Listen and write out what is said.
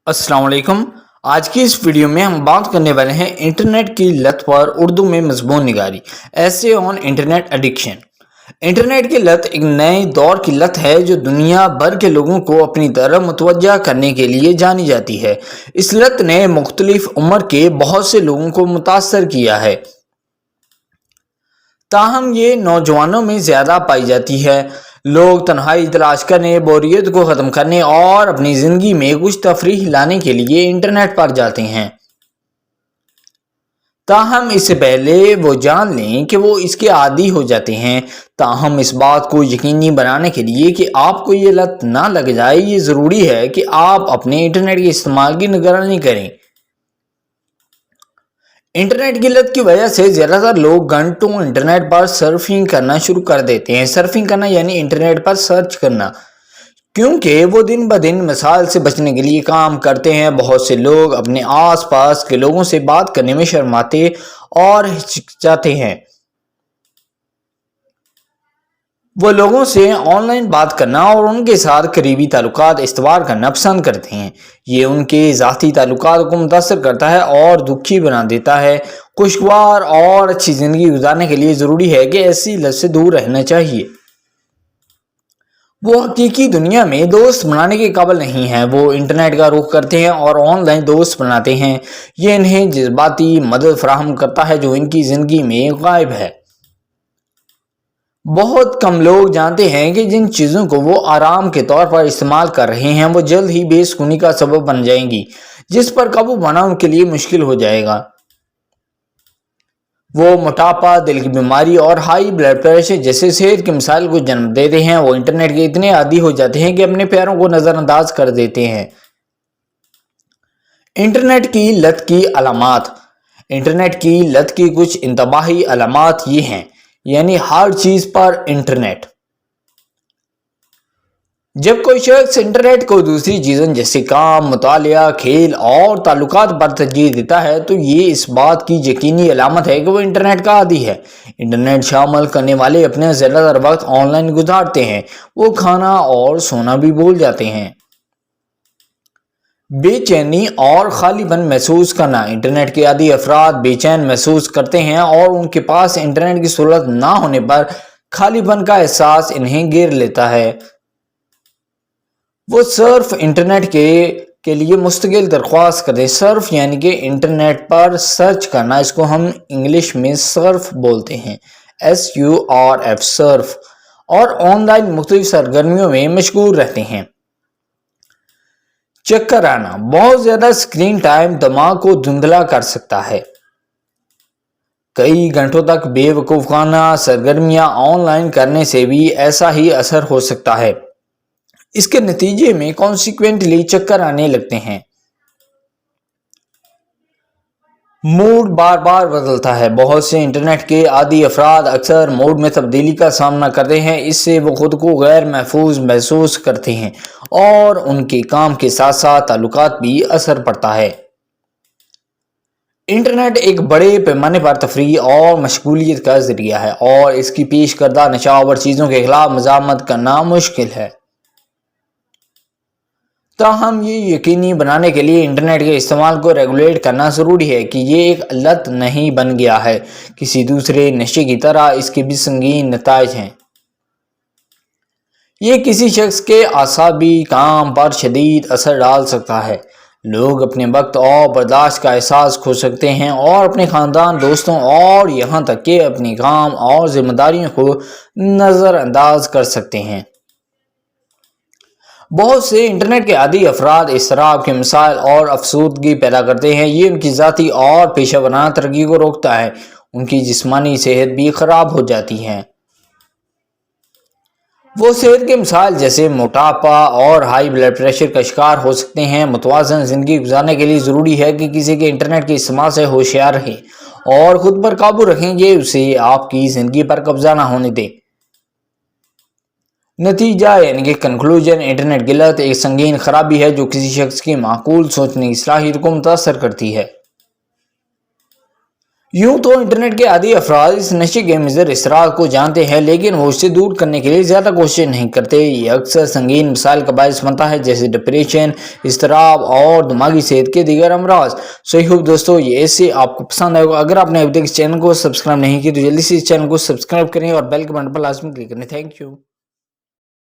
अस्सलाम वालेकुम। आज की इस वीडियो में हम बात करने वाले हैं इंटरनेट की लत पर उर्दू में मजमून निगारी, ऐसे ऑन इंटरनेट एडिक्शन। इंटरनेट की लत एक नए दौर की लत है जो दुनिया भर के लोगों को अपनी तरफ मुतवज्जा करने के लिए जानी जाती है। इस लत ने मुख्तलिफ उम्र के बहुत से लोगों को मुतासर किया है, ताहम ये नौजवानों में ज़्यादा पाई जाती है। लोग तन्हाई तलाश करने, बोरियत को ख़त्म करने और अपनी ज़िंदगी में कुछ तफरीह लाने के लिए इंटरनेट पर जाते हैं, ताहम इससे पहले वो जान लें कि वो इसके आदी हो जाते हैं। ताहम इस बात को यकीनी बनाने के लिए कि आपको ये लत ना लग जाए, ये ज़रूरी है कि आप अपने इंटरनेट के इस्तेमाल की निगरानी करें। इंटरनेट की लत की वजह से ज़्यादातर लोग घंटों इंटरनेट पर सर्फिंग करना शुरू कर देते हैं। सर्फिंग करना यानी इंटरनेट पर सर्च करना, क्योंकि वो दिन ब दिन मिसाल से बचने के लिए काम करते हैं। बहुत से लोग अपने आसपास के लोगों से बात करने में शर्माते और हिचकिचाते हैं। वो लोगों से ऑनलाइन बात करना और उनके साथ करीबी ताल्लुकात इस्तवार करना पसंद करते हैं। ये उनके ज़ाती ताल्लुकात को मुतासर करता है और दुखी बना देता है। खुशगवार और अच्छी ज़िंदगी गुजारने के लिए ज़रूरी है कि ऐसी लत से दूर रहना चाहिए। वो हकीकी दुनिया में दोस्त बनाने के काबिल नहीं है। वो इंटरनेट का रुख करते हैं और ऑनलाइन दोस्त बनाते हैं। ये इन्हें जज्बाती मदद फराहम करता है जो इनकी ज़िंदगी में गायब है। बहुत कम लोग जानते हैं कि जिन चीज़ों को वो आराम के तौर पर इस्तेमाल कर रहे हैं वो जल्द ही बेसुकूनी का सबब बन जाएंगी, जिस पर काबू पाना उनके लिए मुश्किल हो जाएगा। वो मोटापा, दिल की बीमारी और हाई ब्लड प्रेशर जैसे सेहत के मसाइल को जन्म देते हैं। वो इंटरनेट के इतने आदी हो जाते हैं कि अपने प्यारों को नज़रअंदाज कर देते हैं। इंटरनेट की लत की अलामात। इंटरनेट की लत की कुछ इंतबाही अलामात ये हैं, यानी हर चीज़ पर इंटरनेट। जब कोई शख्स इंटरनेट को दूसरी चीज़ों जैसे काम, मुतालिया, खेल और ताल्लुकात पर तरजीह देता है तो ये इस बात की यकीनी अलामत है कि वो इंटरनेट का आदी है। इंटरनेट शामिल करने वाले अपने ज़्यादातर वक्त ऑनलाइन गुजारते हैं। वो खाना और सोना भी भूल जाते हैं। बेचैनी और खालीपन महसूस करना। इंटरनेट के आदी अफराद बेचैन महसूस करते हैं और उनके पास इंटरनेट की सहूलत ना होने पर खालीपन का एहसास इन्हें घेर लेता है। वो सर्फ इंटरनेट के लिए मुस्तकिल दरख्वास्त करते। सर्फ यानी कि इंटरनेट पर सर्च करना, इसको हम इंग्लिश में सर्फ बोलते हैं, SURF सर्फ, और ऑनलाइन मुख्तलिफ सरगर्मियों में मशगूल रहते हैं। चक्कर आना। बहुत ज्यादा स्क्रीन टाइम दिमाग को धुंधला कर सकता है। कई घंटों तक बेवकूफ़ाना सरगर्मियां ऑनलाइन करने से भी ऐसा ही असर हो सकता है। इसके नतीजे में कॉन्सिक्वेंटली चक्कर आने लगते हैं। मूड बार बार बदलता है। बहुत से इंटरनेट के आदी अफराद अक्सर मूड में तब्दीली का सामना करते हैं। इससे वो खुद को गैर महफूज महसूस करते हैं और उनके काम के साथ साथ ताल्लुकात भी असर पड़ता है। इंटरनेट एक बड़े पैमाने पर तफरीह और मशगूलियत का जरिया है और इसकी पेश करदा नशावर चीज़ों के खिलाफ मज़ामत करना मुश्किल है। ताहम ये यकीनी बनाने के लिए इंटरनेट के इस्तेमाल को रेगुलेट करना ज़रूरी है कि ये एक लत नहीं बन गया है। किसी दूसरे नशे की तरह इसके भी संगीन नताइज हैं। ये किसी शख्स के आसाबी काम पर शदीद असर डाल सकता है। लोग अपने वक्त और बर्दाश्त का एहसास खो सकते हैं और अपने ख़ानदान, दोस्तों और यहाँ तक कि अपनी काम और जिम्मेदारियों को नज़रअंदाज कर सकते हैं। बहुत से इंटरनेट के आदी अफराद इसराफ के मसाइल और अफसरदगी पैदा करते हैं। ये उनकी ज़ाती और पेशा वराना तरक्की को रोकता है। उनकी जिस्मानी सेहत भी ख़राब हो जाती है। वो सेहत के मसाइल जैसे मोटापा और हाई ब्लड प्रेशर का शिकार हो सकते हैं। मुतवाज़न ज़िंदगी गुजारने के लिए ज़रूरी है कि किसी के इंटरनेट के इस्तेमाल से होशियार रहें और ख़ुद पर काबू रखेंगे, उसे आपकी ज़िंदगी पर कब्जा ना होने दें। नतीजा यानी कि कंक्लूजन, इंटरनेट की लत एक संगीन खराबी है जो किसी शख्स की माकूल सोचने की सलाहियत को मुतासर करती है। यूं तो इंटरनेट के आदी अफराद इस नशे के मुज़र इसरार को जानते हैं, लेकिन वो इससे दूर करने के लिए ज़्यादा कोशिश नहीं करते। ये अक्सर संगीन मसाइल का बायस बनता है, जैसे डिप्रेशन, इज़्तिराब और दिमागी सेहत के दीगर अमराज। सो आई होप दोस्तों ये ऐसे आपको पसंद आएगा। अगर आपने अभी तक इस चैनल को सब्सक्राइब नहीं किया तो जल्दी से इस चैनल को सब्सक्राइब करें और बेल के बटन पर लाजमी क्लिक करें। Thank you.